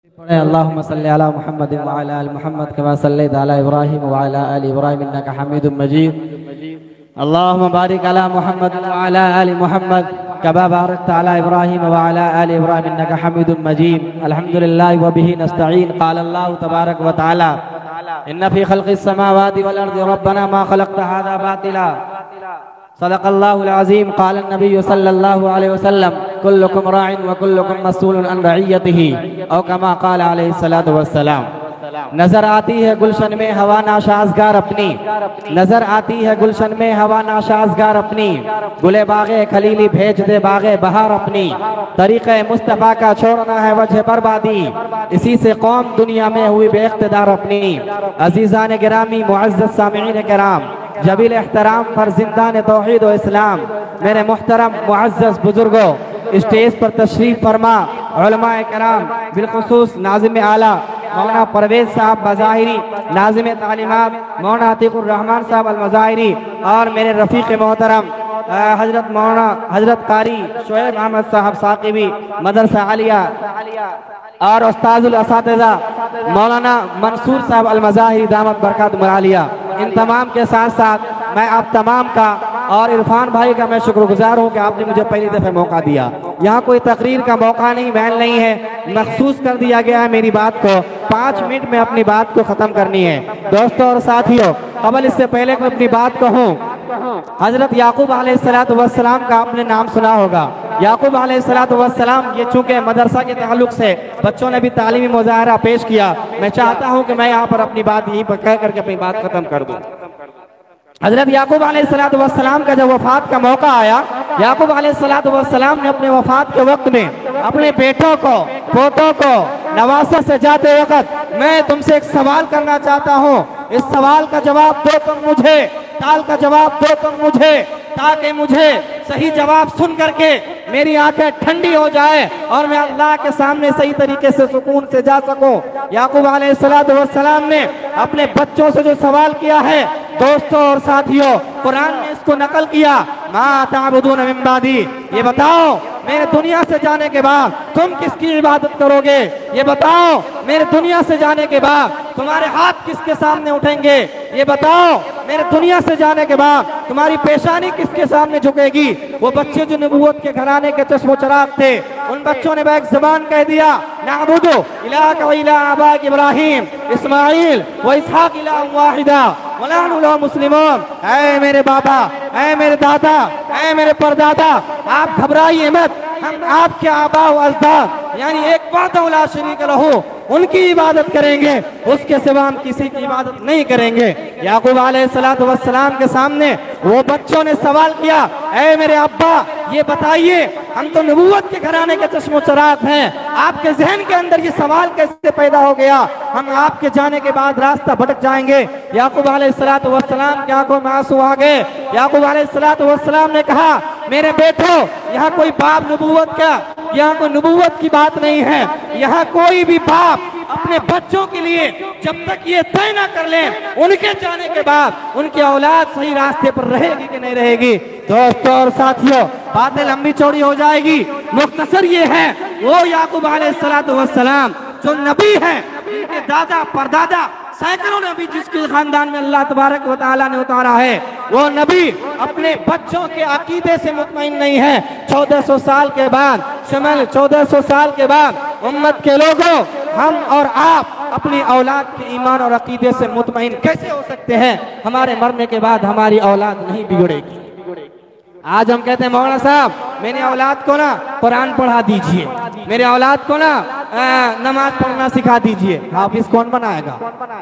अल्लाहुम्मा सल्ली अला मुहम्मद व अला आलि मुहम्मद कमा सल्लैता अला इब्राहीम व अला आलि इब्राहीम इन्नका हमीदुम मजीद। अल्लाहुम्मा बारिक अला मुहम्मद व अला आलि मुहम्मद कमा बारकता अला इब्राहीम व अला आलि इब्राहीम इन्नका हमीदुम मजीद। अल्हम्दुलिल्लाहि व बिही नस्तईन। क़ाल अल्लाहु तबारक व तआला इन्ना फ़ी ख़ल्क़िस समावाति वल अर्दि रब्बना मा ख़लक़्ता हाज़ा बातिला सदक़ल्लाहुल अज़ीम। क़ाल नबी सल्लल्लाहु अलैहि वसल्लम कुल्लुकुम राइन व कुल्लुकुम मस्ऊलुन अन रइयतिही औ कमा क़ाल अलैहिस्सलातु वस्सलाम। नजर आती है गुलशन में हवा नाशाज़गार अपनी, नजर आती है गुलशन में हवा नाशाज़गार अपनी, गुले बागे खलीली भेज दे बागे बहार अपनी, तरीक़े मुस्तफ़ा का छोड़ना है वजह बर्बादी, इसी से कौम दुनिया में हुई बेइख्तिदार अपनी। अज़ीज़ान गिरामी मुअज़्ज़ज़ सामिईन किराम, जबील एहतराम फर्जिंदान तौहीद व इस्लाम, मेरे मुहतरम मुअज़्ज़ज़ बुजुर्गों, स्टेज पर तशरीफ फरमा उलमाए किराम, बिलखुसूस नाज़िम आला मौलाना परवेज साहब मज़ाहिरी, नाज़िम तालीमात मौलाना अतीकुर रहमान साहब अल मज़ाहिरी, और मेरे रफ़ीक़ मोहतरम हजरत मौलाना हजरत कारी शोएब अहमद साहब साकिबी मदरसा आलिया, और उस्ताजुल असातिज़ा मौलाना मंसूर साहब अल मज़ाहिरी दामत बरकत मुआलिया। इन तमाम के साथ साथ मैं आप तमाम का और इरफान भाई का मैं शुक्रगुजार हूँ कि आपने मुझे पहली दफ़े मौका दिया। यहाँ कोई तकरीर का मौका नहीं, महल नहीं है, मखसूस कर दिया गया है मेरी बात को 5 मिनट में अपनी बात को ख़त्म करनी है। दोस्तों और साथियों, कबल इससे पहले मैं अपनी बात कहूँ, हज़रत याकूब अलैहिस्सलातु वस्सलाम का आपने नाम सुना होगा। याकूब अलैहिस्सलातु वस्सलाम, ये चूँकि मदरसा के ताल्लुक से बच्चों ने भी तालीमी मुज़ाहरा पेश किया, मैं चाहता हूँ कि मैं यहाँ पर अपनी बात यहीं पर कह करके अपनी बात ख़त्म कर दूँ। हज़रत याकूब अलैहिस्सलातु वस्सलाम का जब वफ़ात का मौका आया, याकूब अलैहिस्सलातु वस्सलाम ने अपने वफ़ात के वक्त में अपने बेटों को, पोतों को, नवासों से जाते वक्त मैं तुमसे एक सवाल करना चाहता हूँ, इस सवाल का जवाब दो तुम मुझे, ताल का जवाब दो तुम मुझे, ताकि मुझे सही जवाब सुन करके मेरी आंखें ठंडी हो जाए और मैं अल्लाह के सामने सही तरीके से सुकून से जा सकूं। याकूब अलैहिस्सलातु वस्सलाम ने अपने बच्चों से जो सवाल किया है, दोस्तों और साथियों, कुरान ने इसको नकल किया, मा ताबुदून मिन बादी, ये बताओ मेरे दुनिया से जाने के बाद तुम किसकी इबादत करोगे, ये बताओ मेरे दुनिया से जाने के बाद तुम्हारे हाथ किसके सामने उठेंगे, ये बताओ मेरे दुनिया से जाने के बाद तुम्हारी पेशानी किसके सामने झुकेगी। वो बच्चे जो नबूवत के घराने के चश्मो चराग थे, उन बच्चों ने बैक ज़बान कह दिया, नअबुदु इलाहा व इलाहा आबाक इब्राहीम इस्माइल व इसहाक इलाहन वाहिदा व नहनु लहु मुस्लिमून। ऐ मेरे बाबा, ऐ मेरे दादा, ऐ मेरे परदादा, आप घबराइए मत, हम आपके आबा व अजदाद यानी एक वाहदहु ला शरीक लहू उनकी इबादत करेंगे, उसके सिवा हम किसी की इबादत नहीं करेंगे। याकूब अलैहिस्सलातु वस्सलाम के सामने वो बच्चों ने सवाल किया, ऐ मेरे अब्बा ये बताइए, हम तो नबूवत के घराने के चश्मो चराग हैं, आपके जहन के अंदर ये सवाल कैसे पैदा हो गया, हम आपके जाने के बाद रास्ता भटक जाएंगे। याकूब अलैहिस्सलातु वस्सलाम की आंखों में आंसू आ गए। याकूब अलैहिस्सलातु वस्सलाम ने कहा, मेरे बेटो, यहाँ कोई बाप नबूवत का, यहाँ कोई नबूवत की बात नहीं है, यहाँ कोई भी बाप अपने बच्चों के लिए जब तक ये तय ना कर ले उनके जाने के बाद उनकी औलाद सही रास्ते पर रहेगी कि नहीं रहेगी। दोस्तों और साथियों, बातें लंबी चौड़ी हो जाएगी, मुख्तसर ये है, वो याकूब अलैहिस्सलातु वस्सलाम जो नबी है, इनके दादा परदादा सैकड़ों नबी जिसके खानदान में अल्लाह तबारक व तआला ने उतारा है, वो नबी अपने बच्चों के अकीदे से मुतमईन नहीं है। 1400 साल के बाद, शमल 1400 साल के बाद उम्मत के लोगों, हम और आप अपनी औलाद के ईमान और अकीदे से मुतमईन कैसे हो सकते हैं? हमारे मरने के बाद हमारी औलाद नहीं बिगड़ेगी। आज हम कहते हैं मौलाना साहब मेरी औलाद को ना कुरान पढ़ा दीजिए, मेरे औलाद को ना नमाज पढ़ना सिखा दीजिए। हाफिज कौन बनाएगा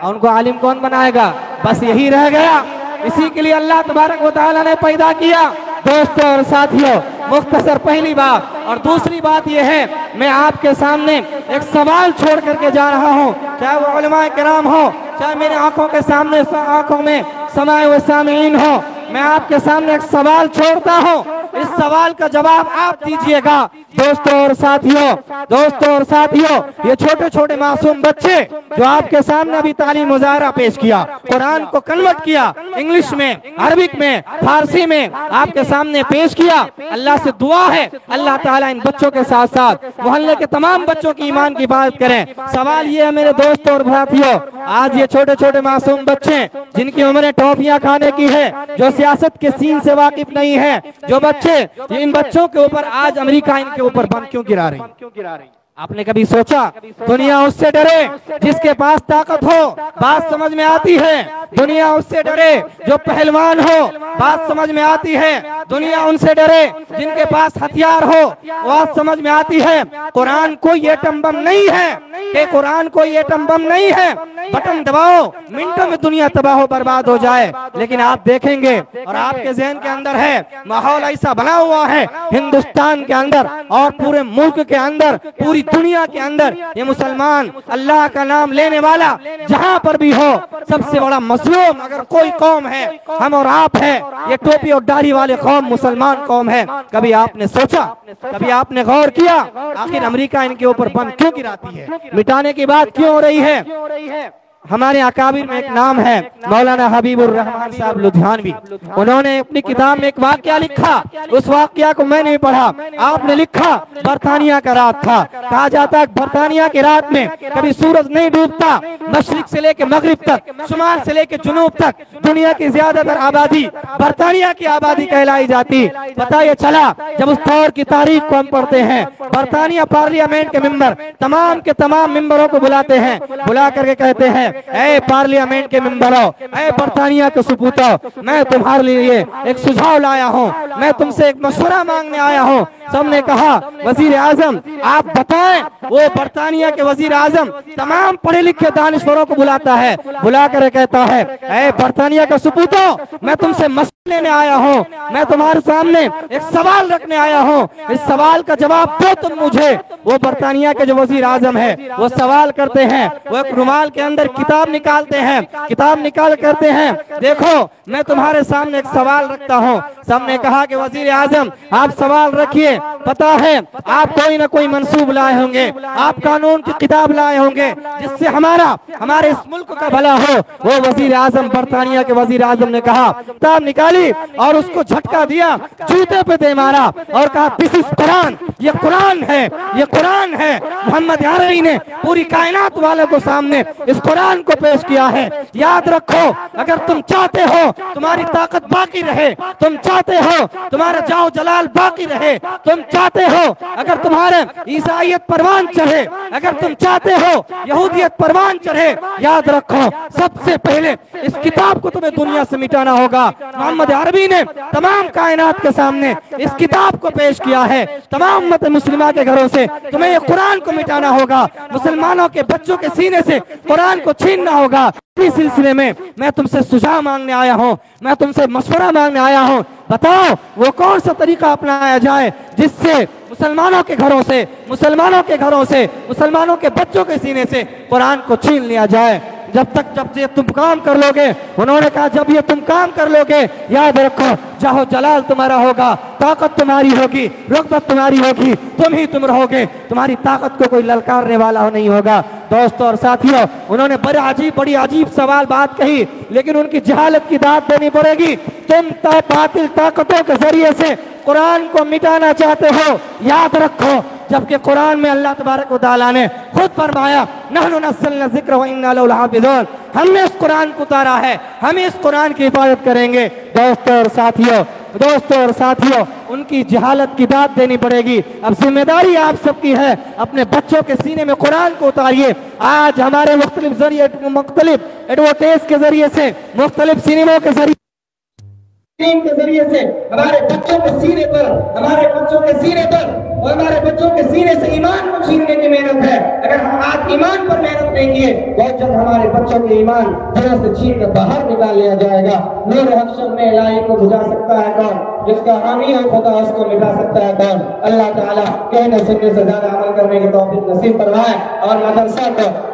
और उनको आलिम कौन बनाएगा? बस यही रह गया। इसी के लिए अल्लाह तबारक व तआला ने पैदा किया। दोस्तों और साथियों, मुख्तसर पहली बात, और दूसरी बात यह है, मैं आपके सामने एक सवाल छोड़ करके जा रहा हूँ, चाहे वो उलमाए किराम हो, चाहे मेरे आंखों के सामने आंखों में समाए हुए सामीईन हो, मैं आपके सामने एक सवाल छोड़ता हूँ, इस सवाल का जवाब आप दीजिएगा। दोस्तों और साथियों, ये छोटे छोटे मासूम बच्चे जो आपके सामने अभी तालीम मुजाहरा पेश किया, कुरान को कन्वर्ट किया, इंग्लिश में, अरबिक में, फारसी में आपके सामने पेश किया। अल्लाह से दुआ है अल्लाह ताला इन बच्चों के साथ साथ मोहल्ले के तमाम बच्चों की ईमान की बात करें। सवाल ये है मेरे दोस्तों और साथियों, आज ये छोटे छोटे मासूम बच्चे जिनकी उम्र टॉफियां खाने की है, जो सियासत के सीन से वाकिफ नहीं है, जो बच्चे, इन बच्चों के ऊपर आज अमेरिका इनके ऊपर बम क्यों गिरा रही? आपने कभी सोचा दुनिया उससे डरे जिसके पास ताकत हो? बात समझ में आती है। दुनिया उससे डरे जो पहलवान हो, बात समझ में आती है। दुनिया उनसे डरे जिनके पास हथियार हो, बात समझ में आती है। कुरान कोई एटम बम नहीं है, कि कुरान कोई एटम बम नहीं है। बटन दबाओ, मिनटों में दुनिया तबाह बर्बाद हो जाए। लेकिन आप देखेंगे और आपके जहन के अंदर है, माहौल ऐसा बना हुआ है हिंदुस्तान के अंदर और पूरे मुल्क के अंदर, पूरी दुनिया के अंदर, ये मुसलमान अल्लाह का नाम लेने वाला जहां पर भी हो, सबसे बड़ा मजलूम अगर कोई कौम है, हम और आप है। ये टोपी और दाढ़ी वाले कौम मुसलमान कौम है। कभी आपने सोचा, कभी आपने गौर किया आखिर अमेरिका इनके ऊपर बम क्यों गिराती है? मिटाने की बात क्यों हो रही है? हमारे अकाबिर में एक नाम है मौलाना हबीबुर रहमान साहब लुधियानवी। उन्होंने अपनी किताब में एक वाकया लिखा, उस वाकया को मैंने भी पढ़ा। आपने लिखा बरतानिया का रात था। कहा जाता है बरतानिया की रात में कभी सूरज नहीं डूबता। मशरिक से लेकर मगरिब तक, शुमाल से लेकर जुनूब तक दुनिया की ज्यादातर आबादी बरतानिया की आबादी कहलाई जाती। पता ये चला जब उस दौर की तारीख को हम पढ़ते हैं, बरतानिया पार्लियामेंट के मेंबर तमाम के तमाम मेंबरों को बुलाते हैं, बुला करके कहते हैं, ऐ पार्लियामेंट के मेंबरों, ऐ बरतानिया के सपूतों, मैं तुम्हारे लिए एक सुझाव लाया हूँ, मैं तुमसे एक मशवरा मांगने आया हूँ। सबने कहा वजीर आजम आप बताएं। वो बरतानिया के वजीर आजम तमाम पढ़े लिखे दानिश्वरों को बुलाता है, बुला कर कहता है, ऐ बरतानिया का सपूतों, मैं तुमसे मसला लेने आया हूँ, मैं तुम्हारे सामने एक सवाल रखने आया हूँ, इस सवाल का जवाब दो तुम मुझे। वो बरतानिया के जो वजीर आजम है वो सवाल करते हैं, वो एक रुमाल के अंदर किताब निकालते हैं, किताब निकाल करते हैं, देखो मैं तुम्हारे सामने एक सवाल रखता हूँ। सबने कहा कि वजीर आजम आप सवाल रखिए, पता है आप कोई ना कोई मंसूब लाए होंगे, आप कानून की किताब लाए होंगे जिससे हमारे इस मुल्क का भला हो। वो वजीर आजम बरतानिया के वजीर आजम ने कहा, किताब निकाली और उसको झटका दिया, जूते पे दे मारा और कहा दिस इज कुरान, ये कुरान है, ये कुरान है। मोहम्मद अरबी ने पूरी कायनात वाले को सामने इस कुरान को पेश किया है। याद रखो अगर तुम चाहते हो तुम्हारी ताकत बाकी रहे, तुम चाहते हो तुम्हारा जाओ जलाल बाकी रहे, तुम चाहते हो अगर तुम्हारे ईसाईयत परवान चढ़े, अगर तुम चाहते हो यहूदियत परवान चढ़े, याद रखो सबसे पहले इस किताब को तुम्हें दुनिया से मिटाना होगा। मोहम्मद अरबी ने तमाम कायनात के सामने इस किताब को पेश किया है। तमाम उम्मत मुस्लिमा के घरों से तुम्हें ये कुरान को मिटाना होगा, मुसलमानों के बच्चों के सीने से कुरान को छीनना होगा। इस सिलसिले में मैं तुमसे सुझाव मांगने आया हूँ, मैं तुमसे मशवरा मांगने आया हूँ। बताओ वो कौन सा तरीका अपनाया जाए जिससे मुसलमानों के घरों से, मुसलमानों के बच्चों के सीने से कुरान को छीन लिया जाए। जब ये तुम काम कर लोगे, उन्होंने कहा जब ये तुम काम कर लोगे, याद रखो जाहो जलाल तुम्हारा होगा, ताकत तुम्हारी होगी, रुतबत तुम्हारी होगी, तुम रहोगे, तुम्हारी ताकत को कोई ललकारने वाला नहीं होगा। दोस्तों और साथियों, उन्होंने बड़ी अजीब सवाल बात कही, लेकिन उनकी जहालत की दाद देनी पड़ेगी। तुम बातिल ताकतों के जरिए से कुरान को मिटाना चाहते हो, याद रखो जबकि कुरान में अल्लाह तबारक व तआला ने खुद फरमाया नहनु नज़्ज़लना ज़िक्र व इन्ना लहु लहाफ़िज़ून, हमने इस कुरान को उतारा है, हम इस कुरान की हिफाजत करेंगे। दोस्तों और साथियों, उनकी जहालत की दाद देनी पड़ेगी। अब जिम्मेदारी आप सबकी है, अपने बच्चों के सीने में कुरान को उतारिए। आज हमारे मुख्तलिफ एडवर्टाइज के जरिए से, मुख्तलिफ सिनेमा के जरिए से हमारे बच्चों के सीने पर और हमारे बच्चों के सीने से ईमान को छीनने की मेहनत है। अगर हम आज ईमान पर मेहनत नहीं किए, बहुत जल्द हमारे बच्चों के ईमान जगह से छीन कर बाहर निकाल लिया जाएगा। नूर हफ्शर में इलाही को बुझा सकता है कौन? जिसका हामी हो खुदा उसको मिटा सकता है कौन? अल्लाह ताला कहने सुनने से ज्यादा अमल करने की तौफीक नसीब फरमाए और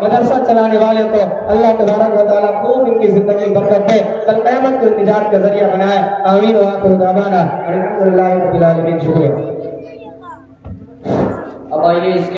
मदरसा चलाने वाले को अल्लाह तबारक व तआला खूब इनकी जिंदगी बरकत दे, कल क़यामत को निजात का जरिया बनाए। आमीन व आखिरु दअवाना अल्हम्दुलिल्लाहि रब्बिल आलमीन। शुक्रिया। अब आइए